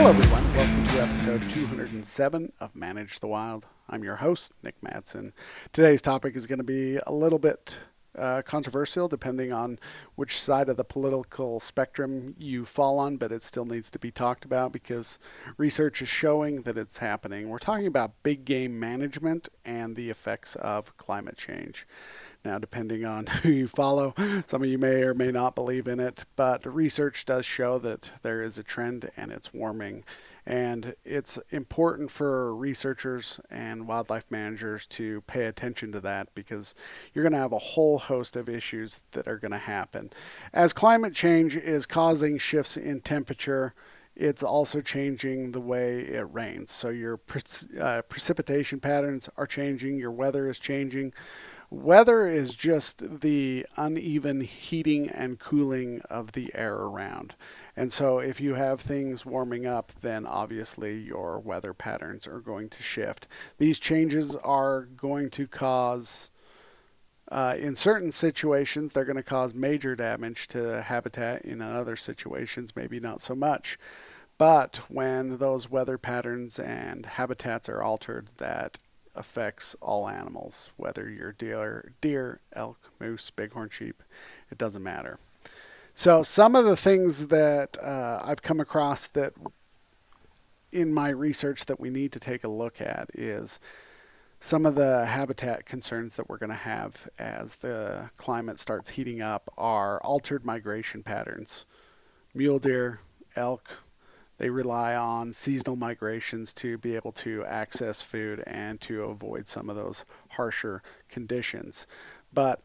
everyone. Welcome to episode 207 of Manage the Wild. I'm your host, Nick Madsen. Today's topic is going to be a little bit controversial depending on which side of the political spectrum you fall on, but it still needs to be talked about because research is showing that it's happening. We're talking about big game management and the effects of climate change. Now, depending on who you follow, some of you may or may not believe in it, but research does show that there is a trend and it's warming. And it's important for researchers and wildlife managers to pay attention to that because you're going to have a whole host of issues that are going to happen. As climate change is causing shifts in temperature, it's also changing the way it rains. So your precipitation patterns are changing, your weather is changing. Weather is just the uneven heating and cooling of the air around. And so if you have things warming up, then obviously your weather patterns are going to shift. These changes are going to cause, in certain situations, they're going to cause major damage to habitat. In other situations, maybe not so much. But when those weather patterns and habitats are altered, that affects all animals, whether you're deer, elk, moose, bighorn sheep, it doesn't matter. So some of the things that I've come across that in my research that we need to take a look at is some of the habitat concerns that we're going to have as the climate starts heating up are altered migration patterns. Mule deer, elk, they rely on seasonal migrations to be able to access food and to avoid some of those harsher conditions. But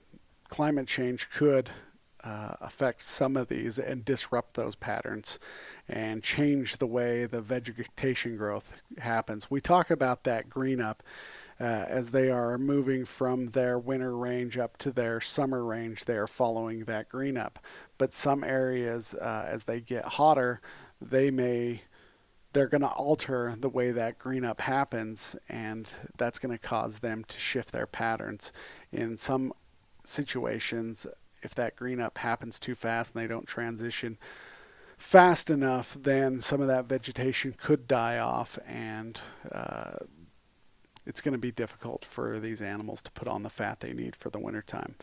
climate change could affect some of these and disrupt those patterns and change the way the vegetation growth happens. We talk about that green up as they are moving from their winter range up to their summer range. They are following that green up. But some areas, as they get hotter, they're going to alter the way that green up happens, and that's going to cause them to shift their patterns. In some situations, if that green up happens too fast and they don't transition fast enough, then some of that vegetation could die off, and it's going to be difficult for these animals to put on the fat they need for the wintertime.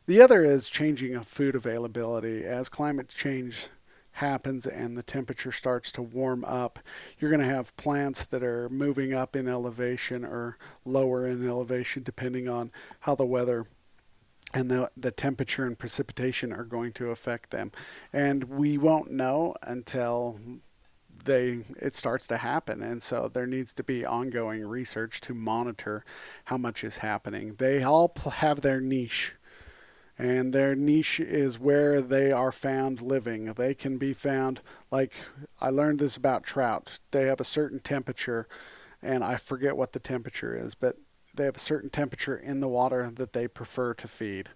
The other is changing of food availability. As climate change happens and the temperature starts to warm up, you're going to have plants that are moving up in elevation or lower in elevation depending on how the weather and the temperature and precipitation are going to affect them. And we won't know until it starts to happen. And so there needs to be ongoing research to monitor how much is happening. They all have their niche. And their niche is where they are found living. They can be found, like I learned this about trout. They have a certain temperature, and I forget what the temperature is, but they have a certain temperature in the water that they prefer to feed.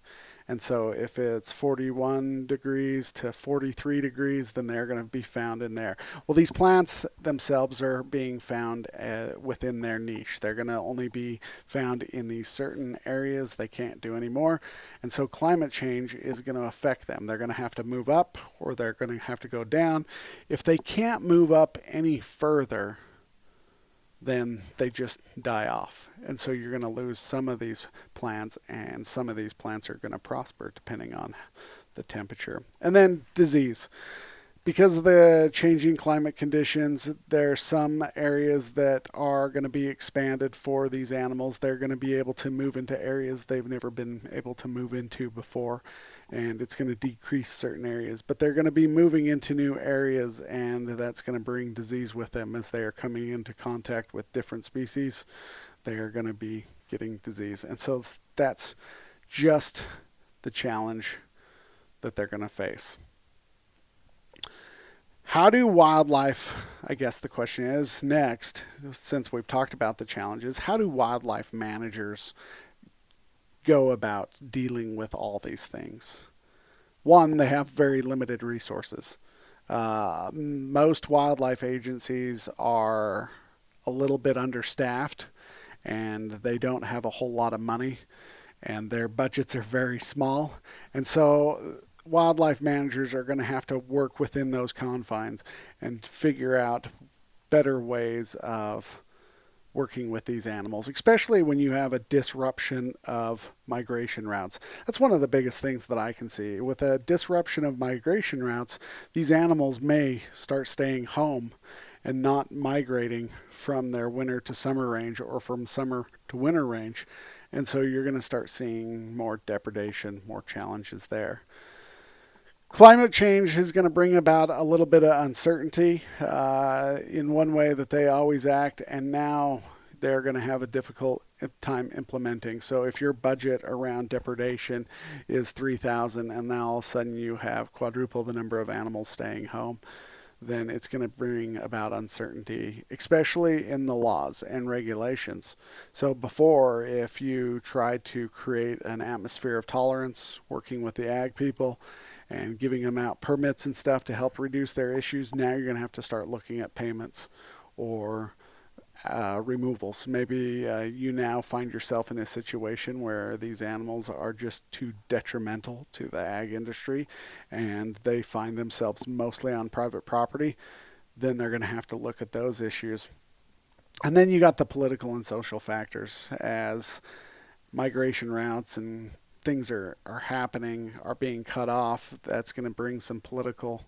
And so if it's 41 degrees to 43 degrees, then they're going to be found in there. Well, these plants themselves are being found within their niche. They're going to only be found in these certain areas. They can't do any more. And so climate change is going to affect them. They're going to have to move up or they're going to have to go down. If they can't move up any further, then they just die off. And so you're going to lose some of these plants, and some of these plants are going to prosper depending on the temperature. And then disease. Because of the changing climate conditions, there are some areas that are going to be expanded for these animals. They're going to be able to move into areas they've never been able to move into before, and it's going to decrease certain areas. But they're going to be moving into new areas, and that's going to bring disease with them as they are coming into contact with different species. They are going to be getting disease. And so that's just the challenge that they're going to face. How do wildlife, I guess the question is next, since we've talked about the challenges, how do wildlife managers go about dealing with all these things? One, they have very limited resources. Most wildlife agencies are a little bit understaffed and they don't have a whole lot of money and their budgets are very small. And so wildlife managers are going to have to work within those confines and figure out better ways of working with these animals, especially when you have a disruption of migration routes. That's one of the biggest things that I can see. With a disruption of migration routes, these animals may start staying home and not migrating from their winter to summer range or from summer to winter range. And so you're going to start seeing more depredation, more challenges there. Climate change is going to bring about a little bit of uncertainty in one way that they always act, and now they're going to have a difficult time implementing. So if your budget around depredation is 3,000 and now all of a sudden you have quadruple the number of animals staying home, then it's going to bring about uncertainty, especially in the laws and regulations. So before, if you tried to create an atmosphere of tolerance, working with the ag people and giving them out permits and stuff to help reduce their issues, now you're going to have to start looking at payments or removals. Maybe you now find yourself in a situation where these animals are just too detrimental to the ag industry and they find themselves mostly on private property. Then they're going to have to look at those issues. And then you got the political and social factors as migration routes and things are happening, are being cut off. That's going to bring some political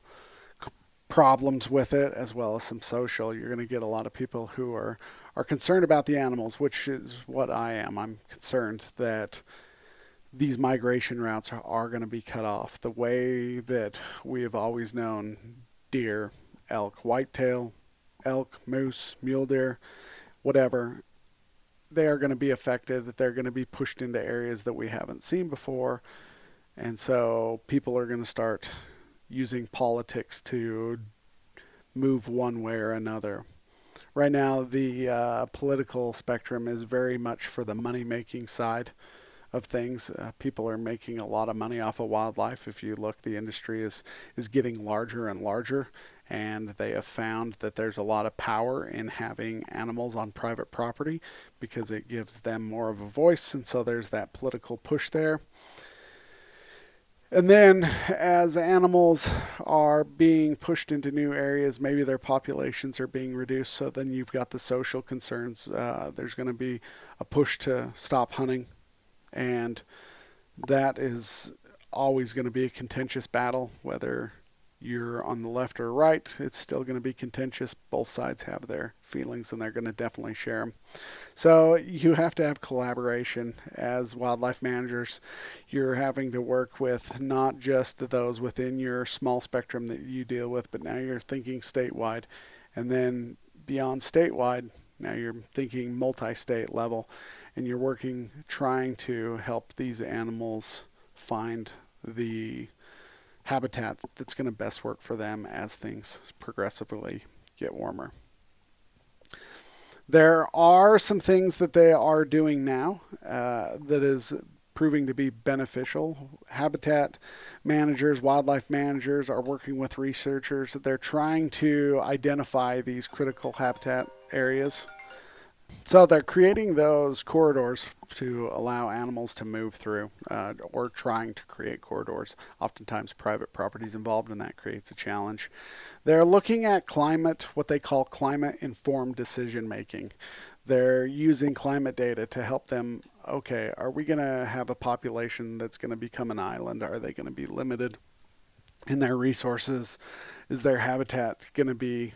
problems with it as well as some social. You're going to get a lot of people who are concerned about the animals, which is what I am. I'm concerned that these migration routes are going to be cut off the way that we have always known deer, elk, whitetail, elk, moose, mule deer, whatever. They are going to be affected. They're going to be pushed into areas that we haven't seen before. And so people are going to start using politics to move one way or another. Right now, the political spectrum is very much for the money-making side of things. People are making a lot of money off of wildlife. If you look, the industry is getting larger and larger, and they have found that there's a lot of power in having animals on private property because it gives them more of a voice, and so there's that political push there. And then as animals are being pushed into new areas, maybe their populations are being reduced. So then you've got the social concerns. There's going to be a push to stop hunting. And that is always going to be a contentious battle, whether you're on the left or right. It's still going to be contentious. Both sides have their feelings and they're going to definitely share them. So you have to have collaboration as wildlife managers. You're having to work with not just those within your small spectrum that you deal with, but now you're thinking statewide. And then beyond statewide, now you're thinking multi-state level, and you're working, trying to help these animals find the habitat that's going to best work for them as things progressively get warmer. There are some things that they are doing now that is proving to be beneficial. Habitat managers, wildlife managers are working with researchers. They're trying to identify these critical habitat areas. So they're creating those corridors to allow animals to move through, or trying to create corridors. Oftentimes private properties involved, and that creates a challenge. They're looking at climate, what they call climate-informed decision making. They're using climate data to help them, okay, are we going to have a population that's going to become an island? Are they going to be limited in their resources? Is their habitat going to be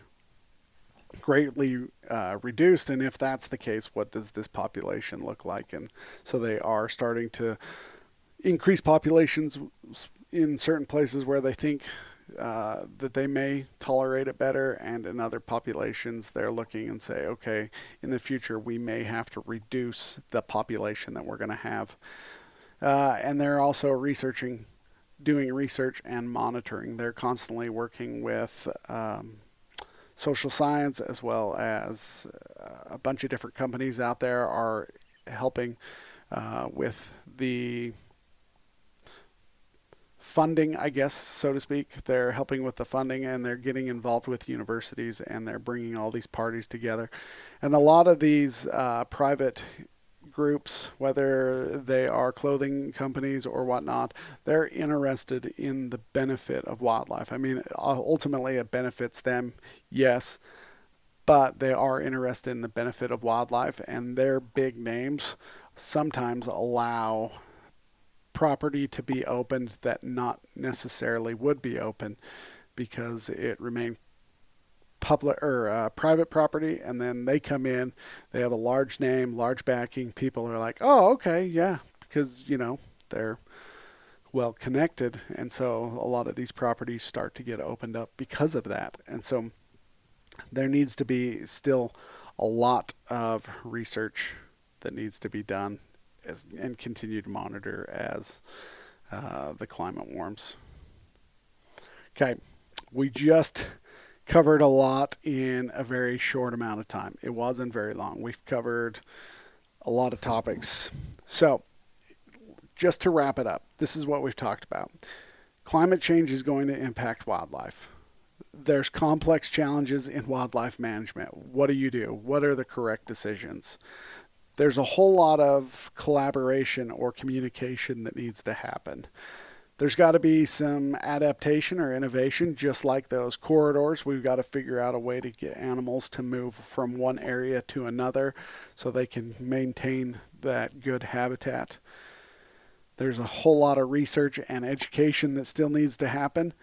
greatly reduced, and if that's the case, what does this population look like? And so they are starting to increase populations in certain places where they think that they may tolerate it better, and in other populations they're looking and say, okay, in the future we may have to reduce the population that we're going to have. And they're also doing research and monitoring. They're constantly working with social science, as well as a bunch of different companies out there are helping with the funding, I guess, so to speak. They're helping with the funding, and they're getting involved with universities, and they're bringing all these parties together. And a lot of these private groups, whether they are clothing companies or whatnot, they're interested in the benefit of wildlife. I mean, ultimately it benefits them, yes, but they are interested in the benefit of wildlife, and their big names sometimes allow property to be opened that not necessarily would be open because it remained public or private property, and then they come in, they have a large name, large backing. People are like, oh, okay, yeah, because they're well connected, and so a lot of these properties start to get opened up because of that. And so there needs to be still a lot of research that needs to be done and continue to monitor as the climate warms. Okay, we just covered a lot in a very short amount of time. It wasn't very long. We've covered a lot of topics. So, just to wrap it up, this is what we've talked about. Climate change is going to impact wildlife. There's complex challenges in wildlife management. What do you do? What are the correct decisions? There's a whole lot of collaboration or communication that needs to happen. There's got to be some adaptation or innovation, just like those corridors. We've got to figure out a way to get animals to move from one area to another so they can maintain that good habitat. There's a whole lot of research and education that still needs to happen.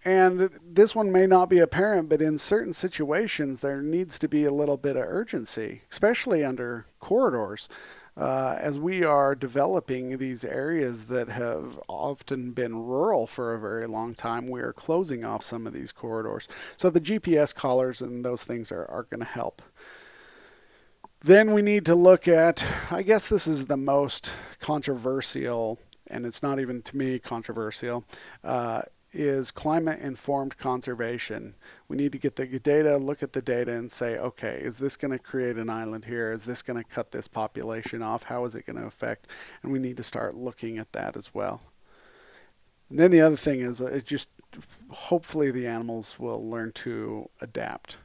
And this one may not be apparent, but in certain situations, there needs to be a little bit of urgency, especially under corridors. As we are developing these areas that have often been rural for a very long time, we are closing off some of these corridors. So the GPS collars and those things are going to help. Then we need to look at, I guess this is the most controversial, and it's not even to me controversial, is climate-informed conservation. We need to get the data, look at the data and say, okay, is this going to create an island here? Is this going to cut this population off? How is it going to affect? And we need to start looking at that as well. And then the other thing is hopefully the animals will learn to adapt.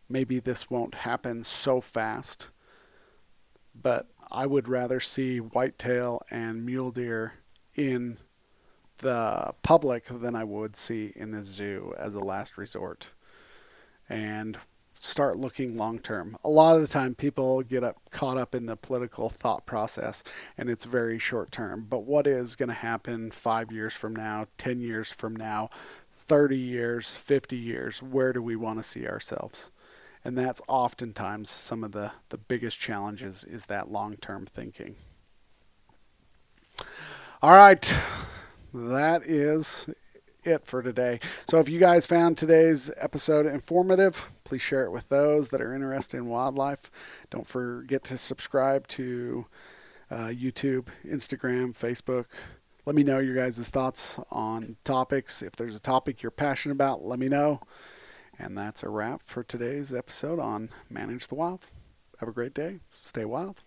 Maybe this won't happen so fast, but I would rather see whitetail and mule deer in the public than I would see in the zoo as a last resort, and start looking long term. A lot of the time people get caught up in the political thought process, and it's very short term. But what is going to happen 5 years from now, 10 years from now, 30 years, 50 years? Where do we want to see ourselves? And that's oftentimes some of the biggest challenges, is that long term thinking. All right. That is it for today. So if you guys found today's episode informative, please share it with those that are interested in wildlife. Don't forget to subscribe to YouTube, Instagram, Facebook. Let me know your guys' thoughts on topics. If there's a topic you're passionate about, let me know. And that's a wrap for today's episode on Manage the Wild. Have a great day. Stay wild.